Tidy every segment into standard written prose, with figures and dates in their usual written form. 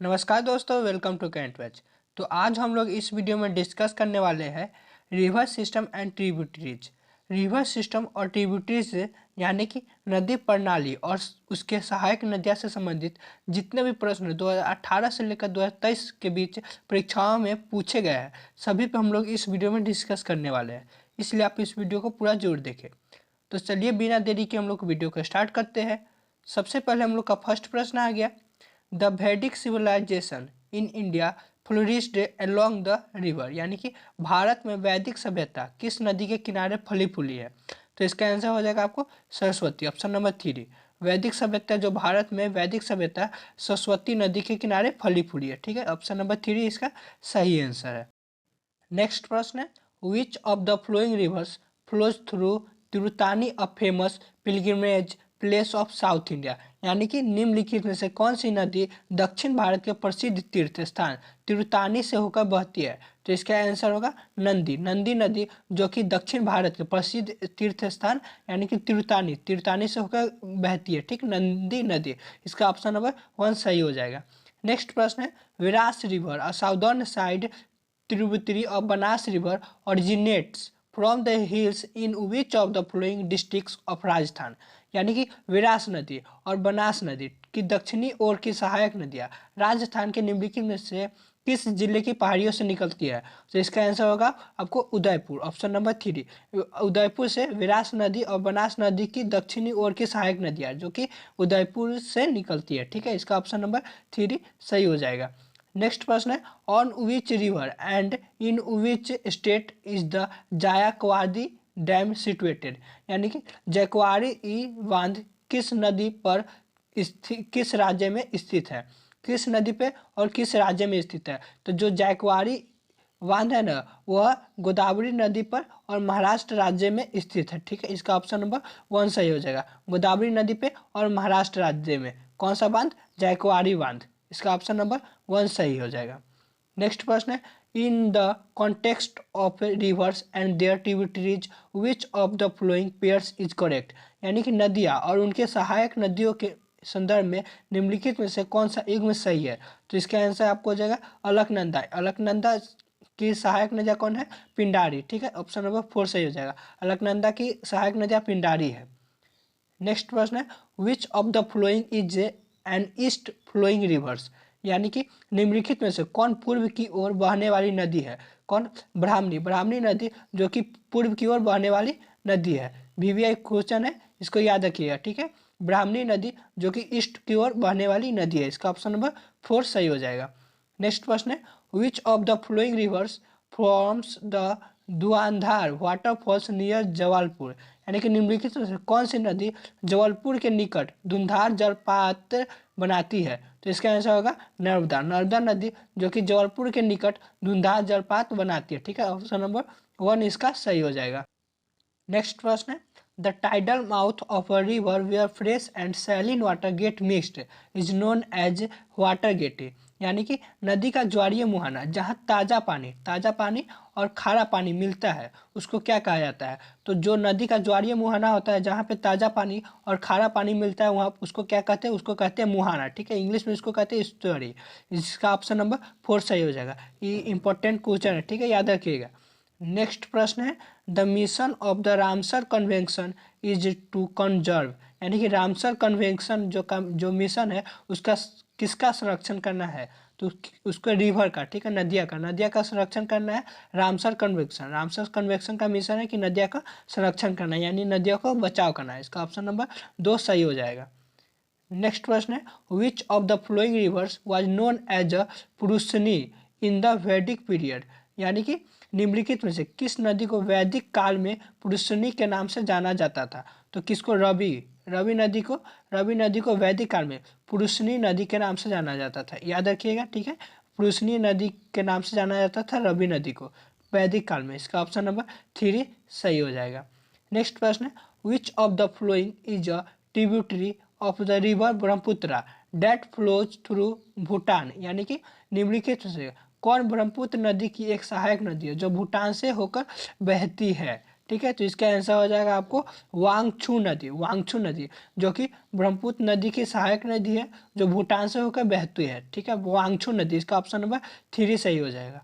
नमस्कार दोस्तों, welcome to cantt veg. तो आज हम लोग इस वीडियो में डिस्कस करने वाले हैं river system and tributaries. River system और ट्रिब्यूटरीज यानी कि नदी प्रणाली और उसके सहायक नदियाँ से संबंधित जितने भी प्रश्न 2018 से लेकर 2023 के बीच परीक्षाओं में पूछे गए हैं, सभी पे हम लोग इस वीडियो में डिस्कस करने वाले हैं। इसलिए आप इस वीडियो को पूरा जरूर देखें। तो चलिए बिना देरी के हम लोग वीडियो को स्टार्ट करते हैं। सबसे पहले हम लोग का फर्स्ट प्रश्न आ गया, the Vedic civilization in India flourished along the river, यानी कि भारत में वैदिक सभ्यता किस नदी के किनारे फली फूली है। तो इसका आंसर हो जाएगा आपको सरस्वती, ऑप्शन नंबर 3। वैदिक सभ्यता जो भारत में वैदिक सभ्यता सरस्वती नदी के किनारे फली फूली है। ठीक है, ऑप्शन नंबर 3 इसका सही आंसर है। नेक्स्ट प्रश्न है, which of the following rivers flows through Tiruttani, a famous pilgrimage place of South India, यानी कि निम्नलिखित में से कौन सी नदी दक्षिण भारत के प्रसिद्ध तीर्थ स्थान तिरुतानी से होकर बहती है। तो इसका आंसर होगा नंदी। नंदी नदी जो कि दक्षिण भारत के प्रसिद्ध तीर्थ स्थान यानी कि तिरुतानी से होकर बहती है। ठीक, नंदी नदी, इसका ऑप्शन नंबर 1 सही हो जाएगा। नेक्स्ट प्रश्न है, विरास river a southern side tributary of Banas River originates from the hills in which of the following districts of Rajasthan, यानी कि विरास नदी और बनास नदी की दक्षिणी ओर की सहायक नदियाँ राजस्थान के निम्नलिखित में से किस जिले की पहाड़ियों से निकलती है। तो इसका आंसर होगा आपको उदयपुर, ऑप्शन नंबर 3। उदयपुर से विरास नदी और बनास नदी की दक्षिणी ओर की सहायक नदियाँ जो कि उदयपुर से निकलती है। ठीक है, इसका ऑप्शन नंबर 3 सही हो जाएगा। नेक्स्ट प्रश्न है, on which river and in which state is the Jayakwadi dam situated, यानी कि जायकवाड़ी बांध किस नदी पर किस राज्य में स्थित है। किस नदी पे और किस राज्य में स्थित है। तो जो जायकवाड़ी बांध है ना, वह गोदावरी नदी पर और महाराष्ट्र राज्य में स्थित है। ठीक है, इसका ऑप्शन नंबर 1 सही हो जाएगा। गोदावरी नदी पे और महाराष्ट्र राज्य में कौन सा बांध, जायकवाड़ी बांध, इसका ऑप्शन नंबर 1 सही हो जाएगा। नेक्स्ट प्रश्न है, in the context of rivers and their tributaries which of the following pairs is correct, यानी कि नदियाँ और उनके सहायक नदियों के संदर्भ में निम्नलिखित में से कौन सा युग्म सही है। तो इसका आंसर आपको हो जाएगा अलकनंदा। अलकनंदा की सहायक नदियाँ कौन है, पिंडारी। ठीक है, ऑप्शन नंबर 4 सही हो जाएगा। अलकनंदा की सहायक नदियाँ पिंडारी है। नेक्स्ट प्रश्न है, which of the following is an east flowing rivers, यानी कि निम्नलिखित में से कौन पूर्व की ओर बहने वाली नदी है। कौन, ब्राह्मणी। ब्राह्मणी नदी जो कि पूर्व की ओर बहने वाली नदी है। वीवीआई क्वेश्चन है, इसको याद रखिएगा। ठीक है, ब्राह्मणी नदी जो कि ईस्ट की ओर बहने वाली नदी है, इसका ऑप्शन नंबर 4 सही हो जाएगा। नेक्स्ट प्रश्न है, which of the following rivers forms the Dhuandhar waterfalls near Jabalpur, यानी कि निम्नलिखित में से कौन सी नदी जबलपुर के निकट धुंधार जलपात बनाती है। तो इसका आंसर होगा नर्मदा। नर्मदा नदी जो कि जबलपुर के निकट धुंधार जलपात बनाती है। ठीक है, ऑप्शन नंबर 1 इसका सही हो जाएगा। नेक्स्ट प्रश्न है, the tidal mouth of a river where fresh and saline water get mixed is known as water gate, यानी कि नदी का ज्वारीय मुहाना जहाँ ताज़ा पानी और खारा पानी मिलता है उसको क्या कहा जाता है। तो जो नदी का ज्वारीय मुहाना होता है जहाँ पे ताज़ा पानी और खारा पानी मिलता है वहाँ उसको क्या कहते हैं, उसको कहते हैं मुहाना। ठीक है, इंग्लिश में इसको कहते हैं स्टोरी। इसका ऑप्शन नंबर 4 सही हो जाएगा। ये इंपॉर्टेंट क्वेश्चन है। ठीक है, याद रखिएगा। नेक्स्ट प्रश्न है, the mission of the Ramsar convention is to conserve, यानी कि रामसर कन्वेंशन जो मिशन है उसका किसका संरक्षण करना है। तो उसको रिवर का, ठीक है, नदिया का संरक्षण करना है। रामसर कन्वेंशन का मिशन है कि नदिया का संरक्षण करना है, यानी नदियों को बचाव करना है। इसका ऑप्शन नंबर 2 सही हो जाएगा। नेक्स्ट प्रश्न है, which of the following rivers was known as a Parushni in the Vedic period, यानी कि निम्नलिखित में से किस नदी को वैदिक काल में पुरुषनी के नाम से जाना जाता था। तो किसको, रवि नदी को वैदिक काल में पुरुषनी नदी के नाम से जाना जाता था। याद रखिएगा। ठीक है, पुरुषनी नदी के नाम से जाना जाता था रवि नदी को वैदिक काल में। इसका ऑप्शन नंबर 3 सही हो जाएगा। नेक्स्ट प्रश्न है, which of the following is a tributary of the river Brahmaputra that flows through Bhutan, यानी कि निम्नलिखित से कौन ब्रह्मपुत्र नदी की एक सहायक नदी है जो भूटान से होकर बहती है। ठीक है। तो इसका आंसर हो जाएगा आपको वांगछू नदी, वांगछू नदी जो कि ब्रह्मपुत्र नदी की सहायक नदी है, जो भूटान से होकर बहती है। ठीक है, वांगछू नदी, इसका ऑप्शन नंबर 3 सही हो जाएगा।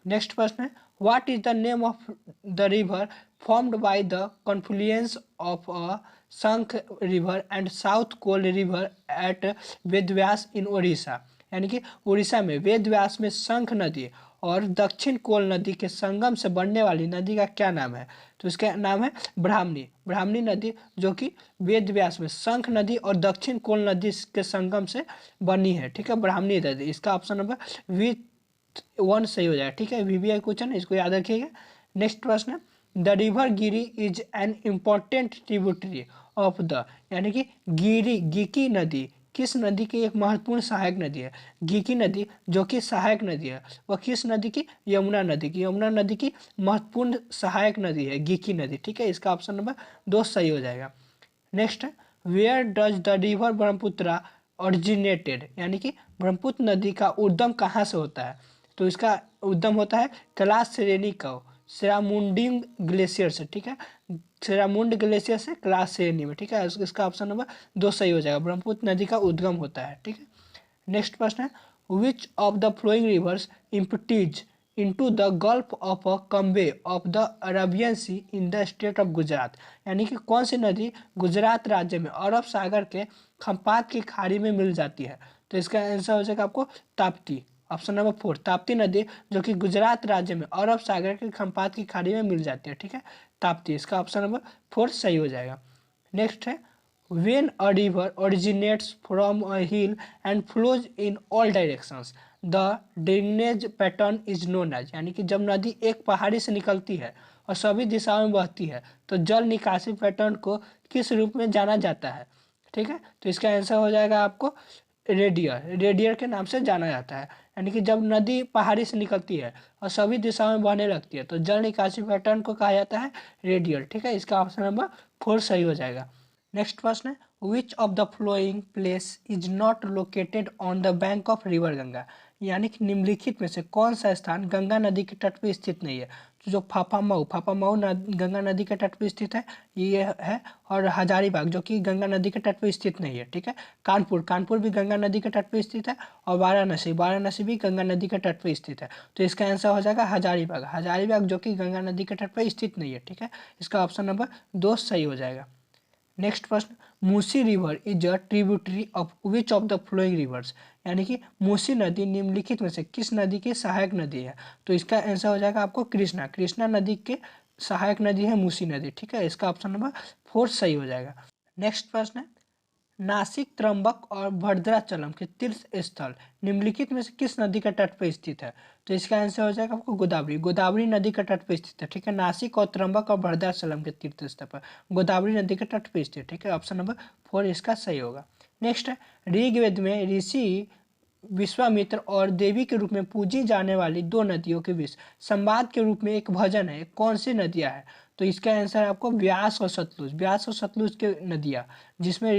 नेक्स्ट प्रश्न है, what is the name of the river formed by the confluence of a Shankh river and South Koel river at Vedvyas in Orissa. यानी कि उड़ीसा में वेदव्यास में शंख नदी और दक्षिण कोल नदी के संगम से बनने वाली नदी का क्या नाम है? तो इसका नाम है ब्राह्मणी, ब्राह्मणी नदी, जो कि वेदव्यास में शंख नदी और दक्षिण कोल नदी के संगम से बनी है। ठीक है, ब्राह्मणी नदी, इसका ऑप्शन नंबर वी 1 सही हो जाएगा। ठीक है, वीवीआई क्वेश्चन, इसको याद रखिएगा। नेक्स्ट प्रश्न है, the river Giri is an important tributary of the, यानी कि गिरी, गिकी नदी किस नदी की एक महत्वपूर्ण सहायक नदी है? गिकी नदी जो कि सहायक नदी है, वह किस नदी की? यमुना नदी की, यमुना नदी की महत्वपूर्ण सहायक नदी है गिकी नदी। ठीक है, इसका ऑप्शन नंबर 2 सही हो जाएगा। नेक्स्ट है, where does the river Brahmaputra originated, यानी कि ब्रह्मपुत्र नदी का उद्गम कहाँ से होता है? तो इसका उद्गम होता है कैलाश श्रेणी का सेरामुंडिंग ग्लेशियर से। ठीक है, सेरामुंड ग्लेशियर से कैलाश श्रेणी में। ठीक है, इसका ऑप्शन नंबर 2 सही हो जाएगा, ब्रह्मपुत्र नदी का उद्गम होता है। ठीक है, नेक्स्ट प्रश्न है, which of the following rivers empties into the Gulf of Cambay of the Arabian Sea in the state of Gujarat, यानी कि कौन सी नदी गुजरात राज्य में अरब सागर के खंपात की खाड़ी में मिल जाती है? तो इसका आंसर हो जाएगा आपको ताप्ती, ऑप्शन नंबर 4, ताप्ती नदी जो कि गुजरात राज्य में अरब सागर के खंपात की खाड़ी में मिल जाती है। ठीक है, ताप्ती, इसका ऑप्शन नंबर 4 सही हो जाएगा। नेक्स्ट है, when a river originates from a hill and flows in all directions the drainage pattern is known as, यानी कि जब नदी एक पहाड़ी से निकलती है और सभी दिशाओं में बहती है तो जल निकासी पैटर्न को किस रूप में जाना जाता है? ठीक है, तो इसका आंसर हो जाएगा आपको रेडियर, रेडियर के नाम से जाना जाता है। यानी कि जब नदी पहाड़ी से निकलती है और सभी दिशाओं में बहने लगती है तो जल निकासी पैटर्न को कहा जाता है रेडियर। ठीक है, इसका ऑप्शन नंबर 4 सही हो जाएगा। नेक्स्ट प्रश्न है, which of the flowing place is not located on the bank of river Ganga, यानी कि निम्नलिखित में से कौन सा स्थान गंगा नदी के तट पर स्थित नहीं है? तो जो फाफामऊ, फाफामऊ गंगा नदी के तट पर स्थित है, ये है, और हजारीबाग जो कि गंगा नदी के तट पर स्थित नहीं है। ठीक है, कानपुर, कानपुर भी गंगा नदी के तट पर स्थित है, और वाराणसी, वाराणसी भी गंगा नदी के तट पर स्थित है। तो इसका आंसर हो जाएगा हजारीबाग, हजारीबाग जो कि गंगा नदी के तट पर स्थित नहीं है। ठीक है, इसका ऑप्शन नंबर 2 सही हो जाएगा। नेक्स्ट प्रश्न, Musi river is a tributary of which of the following rivers, यानी कि मूसी नदी निम्नलिखित में से किस नदी की सहायक नदी है? तो इसका आंसर हो जाएगा आपको कृष्णा, कृष्णा नदी के सहायक नदी है मूसी नदी। ठीक है, इसका ऑप्शन नंबर 4 सही हो जाएगा। नेक्स्ट प्रश्न है, नासिक, त्रंबक और भद्राचलम के तीर्थ स्थल निम्नलिखित में से किस नदी का तट पर स्थित है? तो इसका आंसर हो जाएगा आपको गोदावरी, गोदावरी नदी का तट पर स्थित है। ठीक है, नासिक और त्रंबक और भद्राचलम के तीर्थ स्थल पर गोदावरी नदी के तट पर स्थित। ठीक है, ऑप्शन नंबर 4 इसका सही होगा। नेक्स्ट है, ऋग्वेद में ऋषि विश्वामित्र और देवी के रूप में पूजी जाने वाली दो नदियों के बीच संवाद के रूप में एक भजन है, कौन सी नदियां हैं? तो इसका आंसर आपको व्यास और सतलुज, व्यास और सतलुज के नदियां, जिसमें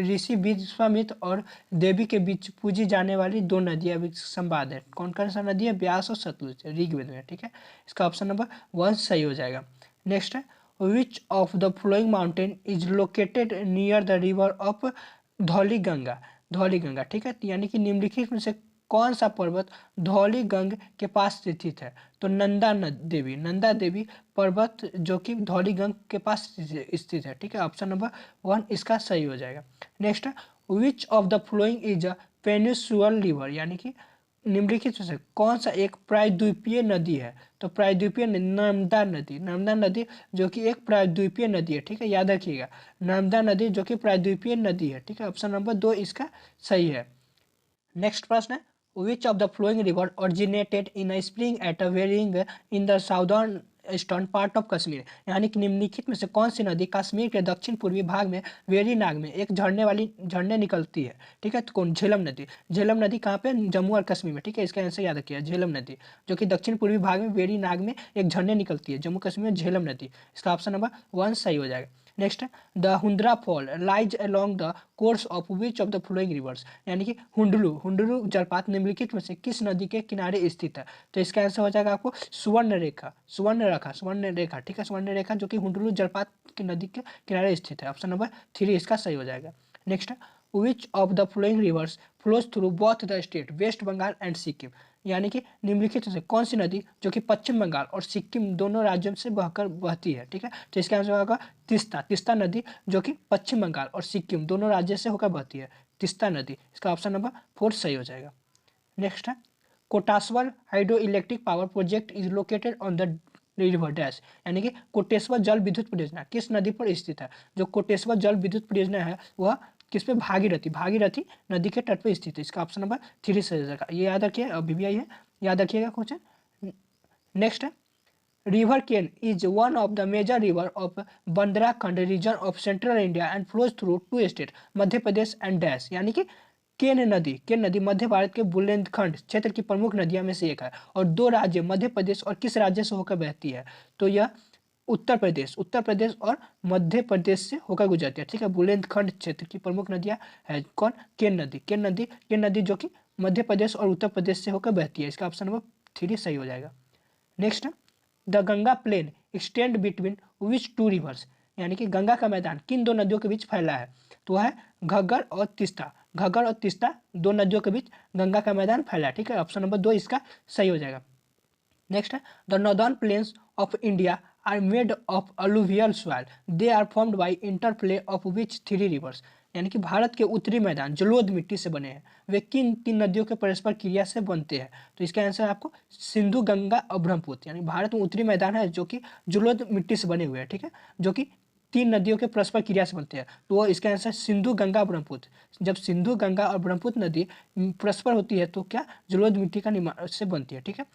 ऋषि विश्वामित्र और देवी के बीच पूजी जाने वाली दो नदियां बीच संवाद है। कौन कौन सा नदी है? व्यास और सतलुज, ऋग्वेद में। ठीक है, इसका ऑप्शन नंबर 1 सही हो जाएगा। नेक्स्ट है, which of the flowing mountain is located near the river of Dhauliganga, Dhauliganga. ठीक है, यानी कि निम्नलिखित में से कौन सा पर्वत धौलीगंग के पास स्थित है? तो नंदा देवी, नंदा देवी पर्वत जो कि धौलीगंग के पास स्थित है। ठीक है, ऑप्शन नंबर 1 इसका सही हो जाएगा। नेक्स्ट है, which of the following is a peninsular river, यानी कि निम्नलिखित में से कौन सा एक प्रायद्वीपीय नदी है? तो प्रायद्वीपीय नर्मदा नदी, नर्मदा नदी जो कि एक प्रायद्वीपीय नदी है। ठीक है, याद रखिएगा, नर्मदा नदी जो कि प्रायद्वीपीय नदी है। ठीक है, ऑप्शन नंबर 2 इसका सही है। नेक्स्ट प्रश्न है, which of the following river originated in a spring at a Verinag in the southern eastern part of Kashmir, यानी कि निम्नलिखित में से कौन सी नदी कश्मीर के दक्षिण पूर्वी भाग में वेरीनाग में एक झरने निकलती है? ठीक है, तो कौन? झेलम नदी, झेलम नदी कहाँ पे? जम्मू और कश्मीर में। ठीक है, इसका आंसर याद रखिए, झेलम नदी जो कि दक्षिण पूर्वी भाग में वेरीनाग में एक झरने निकलती है, जम्मू कश्मीर में झेलम नदी। इसका ऑप्शन नंबर 1 सही हो जाएगा। नेक्स्ट है the Hundru fall lies along the course of which of the following rivers, यानी कि हुंडलू हुंडलू जलपात निम्नलिखित में से किस नदी के किनारे स्थित है। तो इसका आंसर हो जाएगा आपको सुवर्ण रेखा, सुवर्ण रेखा, ठीक है, सुवर्ण रेखा जो कि हुंडलू जलपात की नदी के किनारे स्थित है। ऑप्शन नंबर 3 इसका सही हो जाएगा। नेक्स्ट है which of the following rivers flows through both the state West Bengal and Sikkim, यानी कि निम्नलिखित में से कौन सी नदी जो कि पश्चिम बंगाल और सिक्किम दोनों राज्यों से बहकर बहती है। ठीक है, तो इसका आंसर होगा तिस्ता नदी जो कि पश्चिम बंगाल और सिक्किम दोनों राज्यों से होकर बहती है, तिस्ता नदी। इसका ऑप्शन नंबर 4 सही हो जाएगा। नेक्स्ट है Koteshwar hydro electric power project is located on the river dash, यानी कि कोटेश्वर जल विद्युत परियोजना किस नदी पर स्थित है। जो कोटेश्वर जल विद्युत परियोजना है वह किस पे, भागीरथी नदी के तट पर स्थित है। इसका ऑप्शन नंबर 3 सही हो जाएगा। ये याद रखिए, अभी भी आई है, याद रखिएगा क्वेश्चन। नेक्स्ट है river Ken is one of the major river of Bundelkhand region of central India and flows through 2 state Madhya Pradesh and dash, यानी कि केन नदी मध्य भारत के बुंदेलखंड क्षेत्र की प्रमुख नदियों में से एक है और 2 राज्य मध्य प्रदेश और किस राज्य से होकर बहती है। तो यह उत्तर प्रदेश और मध्य प्रदेश से होकर गुजरती है। ठीक है, बुंदेलखंड क्षेत्र की प्रमुख नदियां है कौन, केन नदी जो कि मध्य प्रदेश और उत्तर प्रदेश से होकर बहती है। इसका ऑप्शन नंबर 3 सही हो जाएगा। Next the Ganga plain extend between which 2 rivers, यानी कि गंगा का मैदान किन 2 नदियों के बीच फैला है। तो वह है घग्गर और तीस्ता 2 नदियों के बीच गंगा का मैदान फैला है। ठीक है, ऑप्शन नंबर 2 इसका सही हो जाएगा। नेक्स्ट है the northern plains of India are made of alluvial soil, they are formed by interplay of which 3 rivers, यानी कि भारत के उत्तरी मैदान जलोढ़ मिट्टी से बने हैं, वे किन 3 नदियों के परस्पर क्रिया से बनते हैं। तो इसका आंसर आपको सिंधु, गंगा और ब्रह्मपुत्र, यानी भारत में उत्तरी मैदान है जो कि जलोढ़ मिट्टी से बने हुए हैं। ठीक है, जो कि 3 नदियों के परस्पर क्रिया से बनते हैं। तो वो इसका आंसर सिंधु, गंगा, ब्रह्मपुत्र। जब सिंधु, गंगा और ब्रह्मपुत्र नदी परस्पर होती है तो क्या, जलोढ़ मिट्टी का निर्माण से बनती है। ठीक है,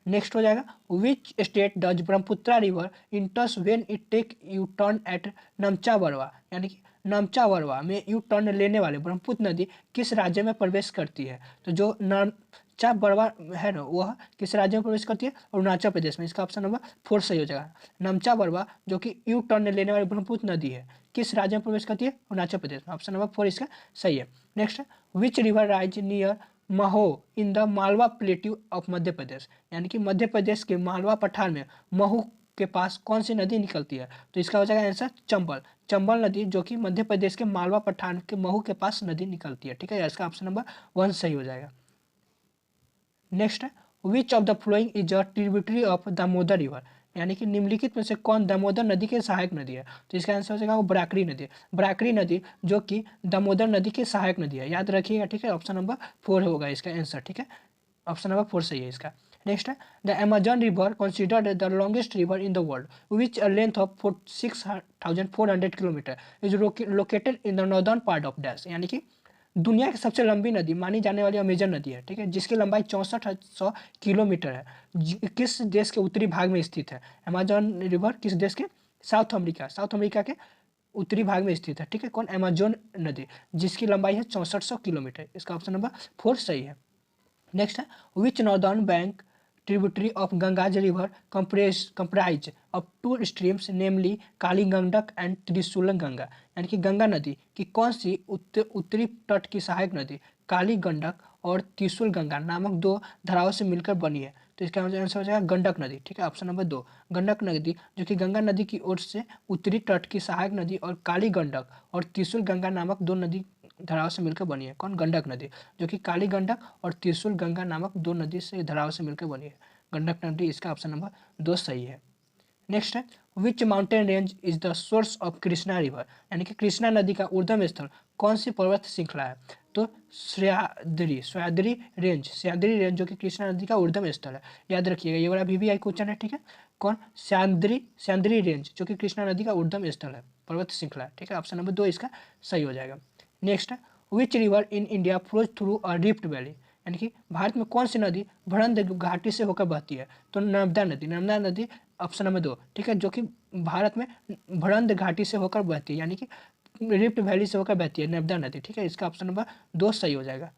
नेक्स्ट हो जाएगा which state does Brahmaputra river enters when it take U turn at Namcha Barwa, यानी कि नमचा बरवा में यू टर्न लेने वाले ब्रह्मपुत्र नदी किस राज्य में प्रवेश करती है। तो जो नमचा बरवा है ना वह किस राज्य में प्रवेश करती है, अरुणाचल प्रदेश में। इसका ऑप्शन नंबर 4 सही हो जाएगा। नमचा बरवा जो कि यू टर्न लेने वाली ब्रह्मपुत्र नदी है किस राज्य में प्रवेश करती है, अरुणाचल प्रदेश में। ऑप्शन नंबर 4 इसका सही है। Next which river rise near Mhow in the Malwa plateau of Madhya Pradesh, यानी कि मध्य प्रदेश के मालवा पठार में महू के पास कौन सी नदी निकलती है। तो इसका हो जाएगा आंसर चंबल नदी जो कि मध्य प्रदेश के मालवा पठार के महू के पास नदी निकलती है। ठीक है, इसका ऑप्शन नंबर 1 सही हो जाएगा। नेक्स्ट है which of the following is a tributary of Damodar river, यानी कि निम्नलिखित में से कौन दामोदर नदी के सहायक नदी है। तो इसका आंसर हो जाएगा वो बराकरी नदी जो कि दामोदर नदी की सहायक नदी है, याद रखिएगा। ठीक है, ऑप्शन नंबर 4 होगा इसका आंसर। ठीक है, ऑप्शन नंबर 4 सही है इसका। नेक्स्ट है the Amazon river considered the longest river in the world which a length of 6400 kilometre is located in the northern part of dash, यानी कि दुनिया की सबसे लंबी नदी मानी जाने वाली अमेजन नदी है। ठीक है, जिसकी लंबाई 6400 किलोमीटर है, किस देश के उत्तरी भाग में स्थित है। अमेजन रिवर किस देश के, साउथ अमेरिका के उत्तरी भाग में स्थित है। ठीक है, कौन, अमेजन नदी जिसकी लंबाई है 6400 किलोमीटर। इसका ऑप्शन नंबर 4 सही है। नेक्स्ट है which northern bank tributary of Ganges river comprise of 2 streams namely Kali Gandak and Trishul Ganga, यानी कि गंगा नदी की कौन सी उत्तरी तट की सहायक नदी काली गंडक और त्रिशूल गंगा नामक 2 धाराओं से मिलकर बनी है। तो इसका आंसर हो जाएगा गंडक नदी। ठीक है, ऑप्शन नंबर 2 गंडक नदी जो कि गंगा नदी की ओर से उत्तरी तट की सहायक नदी और काली गंडक और त्रिशूल गंगा नामक 2 नदी धाराओं से मिलकर बनी है। कौन, गंडक नदी जो कि काली गंडक और त्रिशूल गंगा नामक 2 नदी से धाराओं से मिलकर बनी है, गंडक नदी। इसका ऑप्शन नंबर 2 सही है। नेक्स्ट है which mountain range is the source of Krishna river, यानी कि कृष्णा नदी का उद्गम स्थल कौन सी पर्वत श्रृंखला है। तो सह्याद्री रेंज जो कि कृष्णा नदी का उद्गम स्थल है, याद रखिएगा, ये वाला भी आई क्वेश्चन है। ठीक है, कौन, सह्याद्री रेंज जो कि कृष्णा नदी का उद्गम स्थल है, पर्वत श्रृंखला है। ठीक है, ऑप्शन नंबर 2 इसका सही हो जाएगा। नेक्स्ट है which river in India flows through a rift valley, यानी कि भारत में कौन सी नदी भड़ंद घाटी से होकर बहती है। तो नर्मदा नदी ऑप्शन नंबर 2। ठीक है, जो कि भारत में भड़ंद घाटी से होकर बहती है, यानी कि रिफ्ट वैली से होकर बहती है नर्मदा नदी। ठीक है, इसका ऑप्शन नंबर 2 सही हो जाएगा।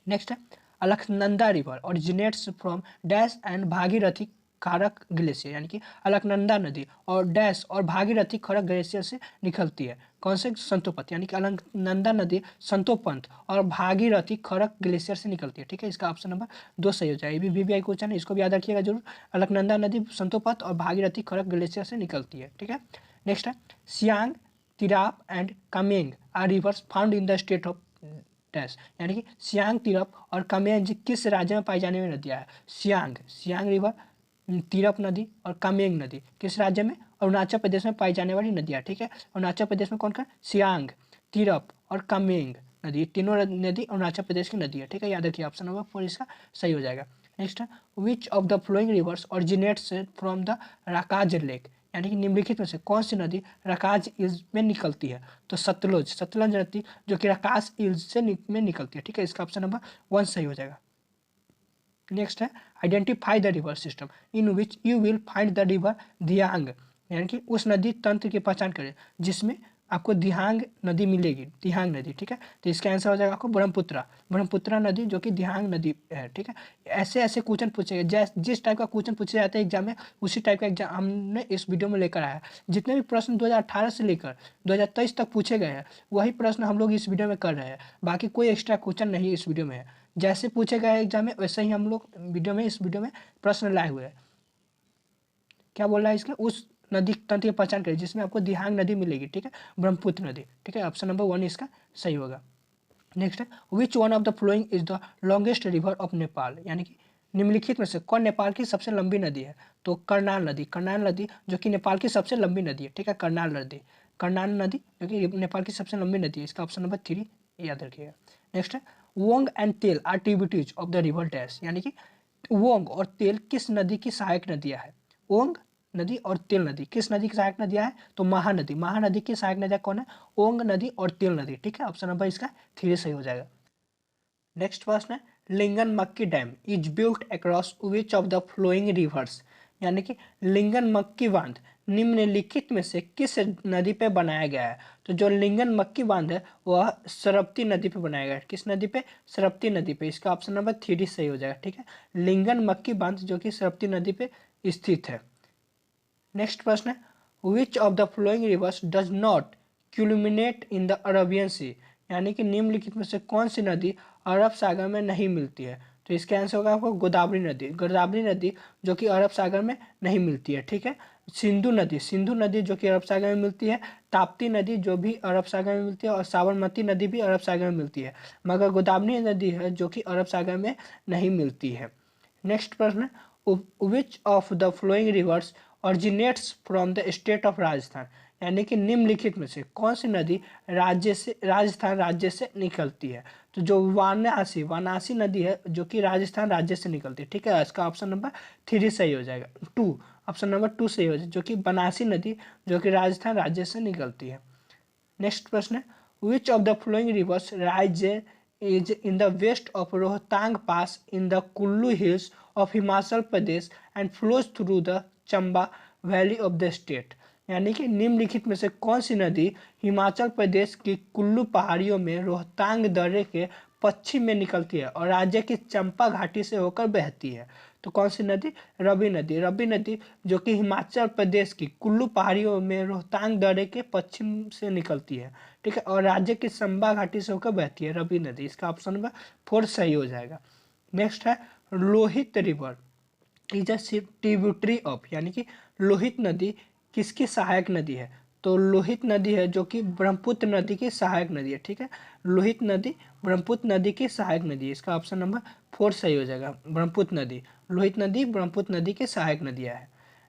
नेक्स्ट है Alaknanda river originates from dash and Bhagirathi Kharak glacier यानी कि अलकनंदा नदी और डैश और भागीरथी खरक ग्लेशियर से निकलती है। कौन से? संतोपंथ यानी कि अलकनंदा नदी संतोपंथ और भागीरथी खरक ग्लेशियर से निकलती है। ठीक है, इसका ऑप्शन नंबर 2 सही हो जाएगा। ये भी वीवीआई क्वेश्चन है, इसको भी याद रखिएगा जरूर। अलकनंदा नदी संतोपंथ और भागीरथी खरक ग्लेशियर से निकलती है। ठीक है, नेक्स्ट है Siang, Tirap and Kameng are rivers found in the state of dash यानी कि सियांग, तिरप और कामेंग किस राज्य में पाई जाने वाली नदियाँ है? सियांग रिवर, तिरप नदी और कामेंग नदी किस राज्य में? अरुणाचल प्रदेश में पाई जाने वाली नदियाँ। ठीक है, अरुणाचल प्रदेश में कौन कौन? सियांग, तिरप और कामेंग नदी, तीनों नदी अरुणाचल प्रदेश की नदी है। ठीक है, याद रखिए ऑप्शन नंबर 4 इसका सही हो जाएगा। नेक्स्ट है which of the following rivers originates from the Rakas lake यानी कि निम्नलिखित में से कौन सी नदी रकाज इल्स में निकलती है? तो सतलुज नदी जो कि रकाज इल्स से में निकलती है। ठीक है, इसका ऑप्शन नंबर 1 सही हो जाएगा। नेक्स्ट है identify the river system in which you will find the river Dihang यानी कि उस नदी तंत्र की पहचान करें जिसमें आपको दिहांग नदी मिलेगी, दिहांग नदी। ठीक है, तो इसका आंसर हो जाएगा आपको ब्रह्मपुत्रा नदी जो कि दिहांग नदी है। ठीक है, ऐसे ऐसे क्वेश्चन पूछे गए, जिस टाइप का क्वेश्चन पूछे जाते हैं एग्जाम में उसी टाइप का एग्जाम हमने इस वीडियो में लेकर आया है। जितने भी प्रश्न 2018 से लेकर 2023 तक पूछे गए हैं वही प्रश्न हम लोग इस वीडियो में कर रहे हैं। बाकी कोई एक्स्ट्रा क्वेश्चन नहीं इस वीडियो में है। जैसे पूछे गए एग्जाम में वैसे ही हम लोग इस वीडियो में प्रश्न लाए हुए हैं। क्या बोल रहा है इसका? उस नदी तंत्र की पहचान करें जिसमें आपको दिहांग नदी मिलेगी। ठीक है, ब्रह्मपुत्र नदी। ठीक है, ऑप्शन नंबर 1 इसका सही होगा। नेक्स्ट है which one of the following is the longest river of Nepal यानी कि निम्नलिखित में से कौन नेपाल की सबसे लंबी नदी है? तो करनाल नदी जो कि नेपाल की सबसे लंबी नदी है। ठीक है, करनाल नदी जो कि नेपाल की सबसे लंबी नदी है। इसका ऑप्शन नंबर 3 याद रखिएगा। नेक्स्ट है Ong and Tel are tributaries of the river dash यानी कि वोंग और तेल किस नदी की सहायक नदियां है? ओंग नदी और तेल नदी किस नदी की सहायक नदियां है? तो महानदी की सहायक नदियां कौन है? ओंग नदी और तेल नदी। ठीक है, ऑप्शन नंबर इसका 3 सही हो जाएगा। नेक्स्ट प्रश्न है Linganamakki dam is built across which of the following rivers यानी कि लिंगन मक्की बांध निम्नलिखित में से किस नदी पे बनाया गया है? तो जो लिंगन मक्की बांध है वह सरप्ती नदी पे बनाया गया है। किस नदी पे? सरप्ती नदी पे। इसका ऑप्शन नंबर 3 सही हो जाएगा। ठीक है, लिंगन मक्की बांध जो कि सरप्ती नदी पे स्थित है। नेक्स्ट प्रश्न है which of the following rivers does not culminate in the Arabian Sea यानी कि निम्नलिखित में से कौन सी नदी अरब सागर में नहीं मिलती है? तो इसका आंसर होगा आपको गोदावरी नदी जो कि अरब सागर में नहीं मिलती है। ठीक है, सिंधु नदी जो कि अरब सागर में मिलती है, ताप्ती नदी जो भी अरब सागर में मिलती है और साबरमती नदी भी अरब सागर में मिलती है, मगर गोदावरी नदी है जो कि अरब सागर में नहीं मिलती है। नेक्स्ट प्रश्न which of the following rivers originates from the state of Rajasthan यानी कि निम्नलिखित में से कौन सी नदी राजस्थान राज्य से निकलती है? तो जो वानासी नदी है जो कि राजस्थान राज्य से निकलती है। ठीक है, इसका ऑप्शन नंबर 3 सही हो जाएगा। ऑप्शन नंबर 2 सही हो जाएगा जो कि बनासी नदी जो कि राजस्थान राज्य से निकलती है। नेक्स्ट प्रश्न है which of the following rivers rise is in the west of Rohtang Pass in the Kullu hills of Himachal Pradesh and flows through the Chamba valley of the state यानी कि निम्नलिखित में से कौन सी नदी हिमाचल प्रदेश की कुल्लू पहाड़ियों में रोहतांग दर्रे के पश्चिम में निकलती है और राज्य की चंपा घाटी से होकर बहती है? तो कौन सी नदी? रवि नदी जो कि हिमाचल प्रदेश की कुल्लू पहाड़ियों में रोहतांग दर्रे के पश्चिम से निकलती है। ठीक है, और राज्य की चंबा घाटी से होकर बहती है, रवि नदी। इसका ऑप्शन नंबर 4 सही हो जाएगा। नेक्स्ट है Lohit river is a tributary of यानी कि लोहित नदी किसकी सहायक नदी है? तो लोहित नदी है जो कि ब्रह्मपुत्र नदी की सहायक नदी है। ठीक है, लोहित नदी ब्रह्मपुत्र नदी की सहायक नदी है। इसका ऑप्शन नंबर 4 सही हो जाएगा। लोहित नदी ब्रह्मपुत्र नदी की सहायक नदियाँ है।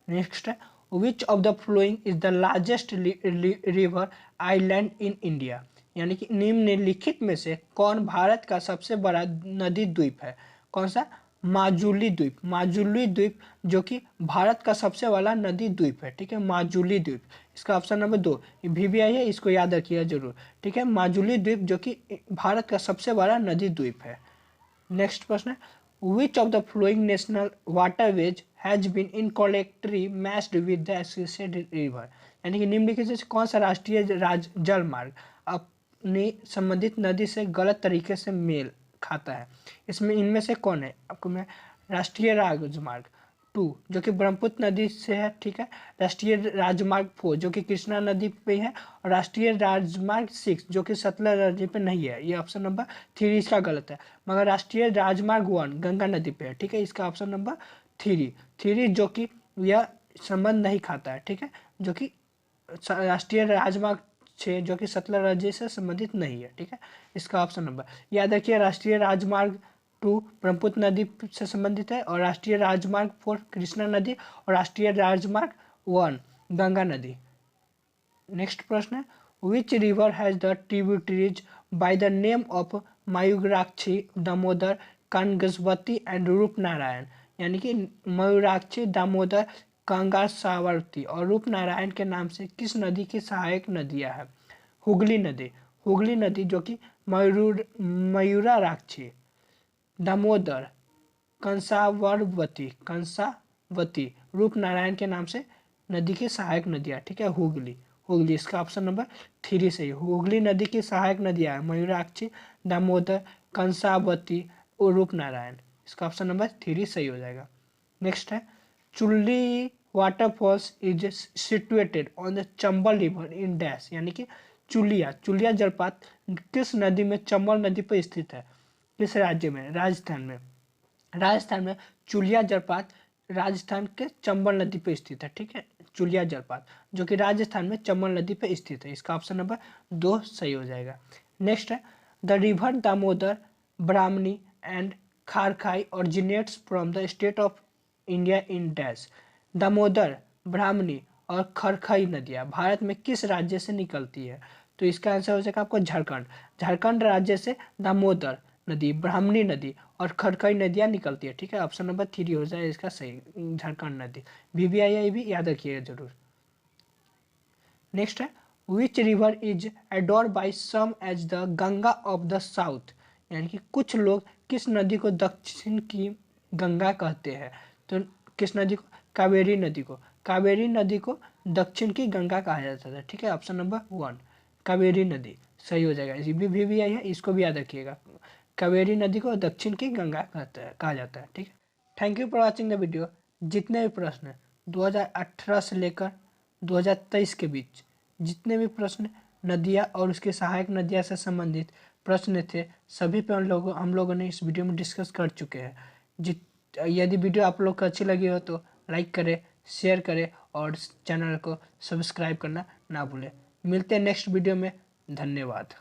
नेक्स्ट है which of the following is the largest river island in India यानी कि निम्नलिखित में से कौन भारत का सबसे बड़ा नदी द्वीप है? कौन सा? माजुली द्वीप जो कि भारत का सबसे बड़ा नदी द्वीप है। ठीक है, माजुली द्वीप। इसका ऑप्शन नंबर 2 वीवीआई है, इसको याद रखिएगा जरूर। ठीक है, माजुली द्वीप जो कि भारत का सबसे बड़ा नदी द्वीप है। नेक्स्ट प्रश्न है which of the following national waterways has been incorrectly matched with the associated river यानी कि निम्नलिखित से कौन सा राष्ट्रीय जल मार्ग अपनी संबंधित नदी से गलत तरीके से मेल खाता है? इसमें इनमें से कौन है? आपको मैं राष्ट्रीय राजमार्ग 2 जो कि ब्रह्मपुत्र नदी से है, ठीक है। राष्ट्रीय राजमार्ग 4 जो कि कृष्णा नदी पे है, और राष्ट्रीय राजमार्ग 6 जो कि सतलज नदी पे नहीं है। ये ऑप्शन नंबर 3 इसका गलत है, मगर राष्ट्रीय राजमार्ग 1 गंगा नदी पे है, ठीक है। इसका ऑप्शन नंबर 3 जो कि यह संबंध नहीं खाता है, ठीक है, जो कि राष्ट्रीय राजमार्ग 6 जो कि सतलज नदी से संबंधित नहीं है, ठीक है। इसका ऑप्शन नंबर याद रखिए, राष्ट्रीय राजमार्ग 2 ब्रह्मपुत्र नदी से संबंधित है, और राष्ट्रीय राजमार्ग 4 कृष्णा नदी, और राष्ट्रीय राजमार्ग 1 गंगा नदी। नेक्स्ट प्रश्न है, which river has the tributaries by the name of Mayurakshi, Damodar, Kangsabati and Rupnarayan. यानी कि मयूराक्षी, दामोदर, गंगा, साबरमती और रूपनारायण के नाम से किस नदी की सहायक नदियां हैं? हुगली नदी, हुगली नदी जो कि मयूराक्षी, दामोदर, कंसावती, रूपनारायण के नाम से नदी की सहायक नदियां, ठीक है। हुगली, हुगली इसका ऑप्शन नंबर 3 सही। हुगली नदी की सहायक नदियां मयूराक्षी, दामोदर, कंसावती और रूपनारायण। इसका ऑप्शन नंबर 3 सही हो जाएगा। नेक्स्ट है, चुल्ली waterfalls is situated on the Chambal river in dash. यानी कि चुलिया जलपात किस नदी में, चंबल नदी पर स्थित है? किस राज्य में? राजस्थान में। राजस्थान में चुलिया जलपात राजस्थान के चंबल नदी पर स्थित है, ठीक है। चुलिया जलपात जो कि राजस्थान में चंबल नदी पर स्थित है। इसका ऑप्शन नंबर 2 सही हो जाएगा। नेक्स्ट है, the river Damodar, Brahmani and Kharkai originates from the state of India in dash. Damodar, Brahmani और खरखई नदियां भारत में किस राज्य से निकलती है? तो इसका आंसर हो जाएगा आपको झारखंड। झारखंड राज्य से दामोदर नदी, ब्राह्मणी नदी और खरखई नदियां निकलती है, ठीक है। ऑप्शन नंबर 3 हो जाए इसका सही, झारखंड नदी। VVII भी याद रखिएगा जरूर। नेक्स्ट है, which river is adored by some as the Ganga of the south. यानी कि कुछ लोग किस नदी को दक्षिण की गंगा कहते हैं? तो किस नदी को? कावेरी नदी को। कावेरी नदी को दक्षिण की गंगा कहा जाता है, ठीक है। ऑप्शन नंबर 1 कावेरी नदी सही हो जाएगा। ये भी VVII है, इसको भी याद रखिएगा। कावेरी नदी को दक्षिण की गंगा कहा जाता है, ठीक है। Thank you for watching the video. जितने भी प्रश्न 2018 से लेकर 2023 के बीच जितने भी प्रश्न नदियाँ और उसकी सहायक नदियाँ से संबंधित प्रश्न थे, सभी पे हम लोगों ने इस वीडियो में डिस्कस कर चुके हैं। यदि वीडियो आप लोग को अच्छी लगी हो तो लाइक करें, शेयर करें और चैनल को सब्सक्राइब करना ना भूलें। मिलते हैं नेक्स्ट वीडियो में। धन्यवाद।